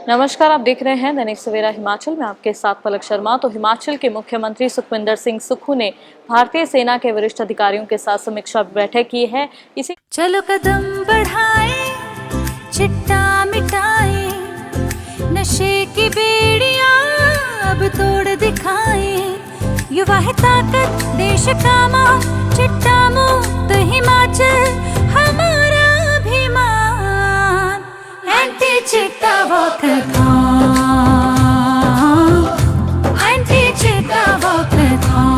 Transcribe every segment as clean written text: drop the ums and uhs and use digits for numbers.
नमस्कार, आप देख रहे हैं दैनिक सवेरा हिमाचल में आपके साथ पलक शर्मा। तो हिमाचल के मुख्यमंत्री सुखविंदर सिंह सुक्खू ने भारतीय सेना के वरिष्ठ अधिकारियों के साथ समीक्षा बैठक की है। इसी चलो कदम बढ़ाए, चिट्टा मिटाए, नशे की बेड़ियां अब तोड़ दिखाए। युवा है ताकत, देश का मां, चिट्टा मुक्त हिमाचल हमारा अभिमान। एंटी चिट्टा वॉकथॉन, एंटी चिट्टा वॉकथॉन।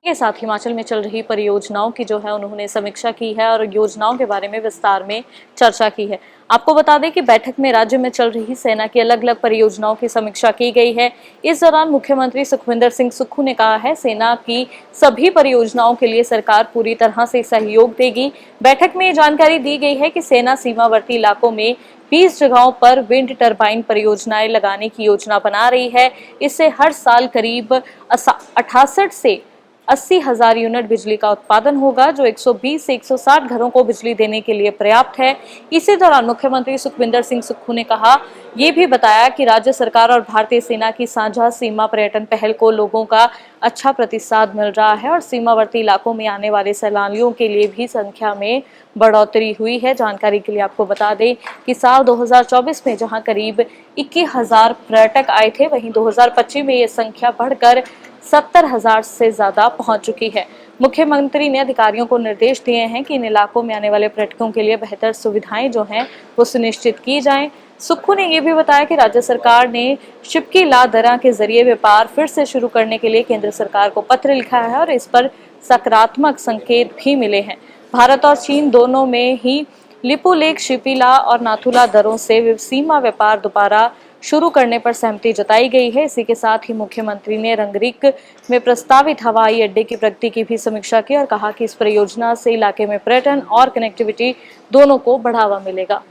के साथ हिमाचल में चल रही परियोजनाओं की जो है उन्होंने समीक्षा की है और योजनाओं के बारे में विस्तार में चर्चा की है। आपको बता दें कि बैठक में राज्य में चल रही सेना की अलग अलग परियोजनाओं की समीक्षा की गई है। इस दौरान मुख्यमंत्री सुखविंदर सिंह सुक्खू ने कहा है, सेना की सभी परियोजनाओं के लिए सरकार पूरी तरह से सहयोग देगी। बैठक में ये जानकारी दी गई है कि सेना सीमावर्ती इलाकों में 20 जगहों पर विंड टरबाइन परियोजनाएं लगाने की योजना बना रही है। इससे हर साल करीब 68 से 80,000 यूनिट बिजली का उत्पादन होगा, जो 120 से 160 घरों को बिजली देने के लिए पर्याप्त है। इसी दौरान मुख्यमंत्री सुखविंदर सिंह सुक्खू ने कहा, ये भी बताया कि राज्य सरकार और भारतीय सेना की साझा सीमा पर्यटन पहल को लोगों का अच्छा प्रतिसाद मिल रहा है और सीमावर्ती इलाकों में आने वाले सैलानियों के लिए भी संख्या में बढ़ोतरी हुई है। जानकारी के लिए आपको बता दें कि साल 2024 में जहां करीब 21,000 पर्यटक आए थे, वहीं 2025 में ये संख्या बढ़कर 70,000 से ज्यादा पहुंच चुकी है। मुख्यमंत्री ने अधिकारियों को निर्देश दिए हैं कि इन इलाकों में आने वाले पर्यटकों के लिए बेहतर सुविधाएं जो हैं वो सुनिश्चित की जाएं। सुक्खू ने यह भी बताया कि राज्य सरकार ने शिपकी ला दर्रा के जरिए व्यापार फिर से शुरू करने के लिए केंद्र सरकार को पत्र लिखा है और इस पर सकारात्मक संकेत भी मिले हैं। भारत और चीन दोनों में ही लिपुलेख, शिपिला और नाथुला दर्रों से सीमा व्यापार दोबारा शुरू करने पर सहमति जताई गई है। इसी के साथ ही मुख्यमंत्री ने रंगरिक में प्रस्तावित हवाई अड्डे की प्रगति की भी समीक्षा की और कहा कि इस परियोजना से इलाके में पर्यटन और कनेक्टिविटी दोनों को बढ़ावा मिलेगा।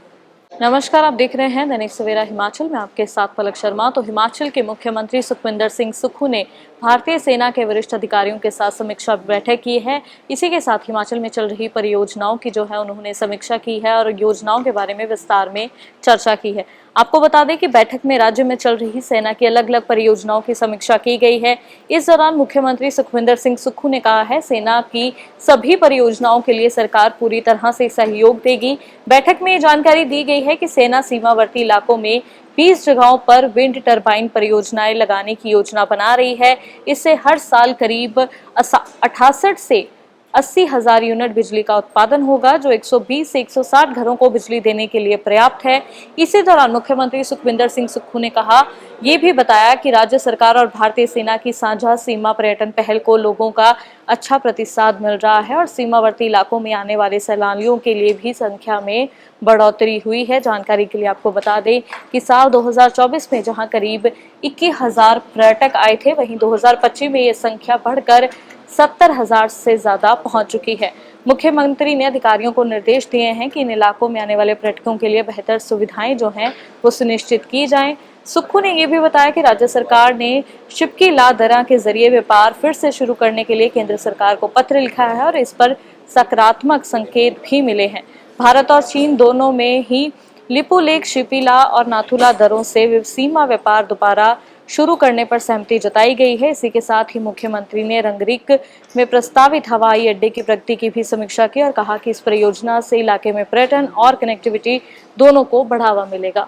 नमस्कार, आप देख रहे हैं दैनिक सवेरा हिमाचल में आपके साथ पलक शर्मा। तो हिमाचल के मुख्यमंत्री सुखविंदर सिंह सुक्खू ने भारतीय सेना के वरिष्ठ अधिकारियों के साथ समीक्षा बैठक की है। इसी के साथ हिमाचल में चल रही परियोजनाओं की जो है उन्होंने समीक्षा की है और योजनाओं के बारे में विस्तार में चर्चा की है। आपको बता दें कि बैठक में राज्य में चल रही सेना की अलग अलग परियोजनाओं की समीक्षा की गई है। इस दौरान मुख्यमंत्री सुखविंदर सिंह सुक्खू ने कहा है, सेना की सभी परियोजनाओं के लिए सरकार पूरी तरह से सहयोग देगी। बैठक में ये जानकारी दी गई है कि सेना सीमावर्ती इलाकों में 20 जगहों पर विंड टरबाइन परियोजनाएं लगाने की योजना बना रही है। इससे हर साल करीब 68 से 80,000 यूनिट बिजली का उत्पादन होगा, जो 120 से 160 घरों को बिजली देने के लिए पर्याप्त है। इसी दौरान मुख्यमंत्री सुखविंदर सिंह सुक्खू ने कहा, ये भी बताया कि राज्य सरकार और भारतीय सेना की साझा सीमा पर्यटन पहल को लोगों का अच्छा प्रतिसाद मिल रहा है और सीमावर्ती इलाकों में आने वाले सैलानियों के लिए भी संख्या में बढ़ोतरी हुई है। जानकारी के लिए आपको बता दें कि साल 2024 में जहां करीब 21,000 पर्यटक आए थे, वहीं 2025 में ये संख्या बढ़कर 70,000 से ज्यादा पहुंच चुकी है। मुख्यमंत्री ने अधिकारियों को निर्देश दिए हैं कि इन इलाकों में आने वाले पर्यटकों के लिए बेहतर सुविधाएं जो हैं वो सुनिश्चित की जाएं। सुक्खू ने यह भी बताया कि राज्य सरकार ने शिपकी ला दर्रा के जरिए व्यापार फिर से शुरू करने के लिए केंद्र सरकार को पत्र लिखा है और इस पर सकारात्मक संकेत भी मिले हैं। भारत और चीन दोनों में ही लिपुलेख, शिपिला और नाथुला दर्रों से सीमा व्यापार दोबारा शुरू करने पर सहमति जताई गई है। इसी के साथ ही मुख्यमंत्री ने रंगरिक में प्रस्तावित हवाई अड्डे की प्रगति की भी समीक्षा की और कहा कि इस परियोजना से इलाके में पर्यटन और कनेक्टिविटी दोनों को बढ़ावा मिलेगा।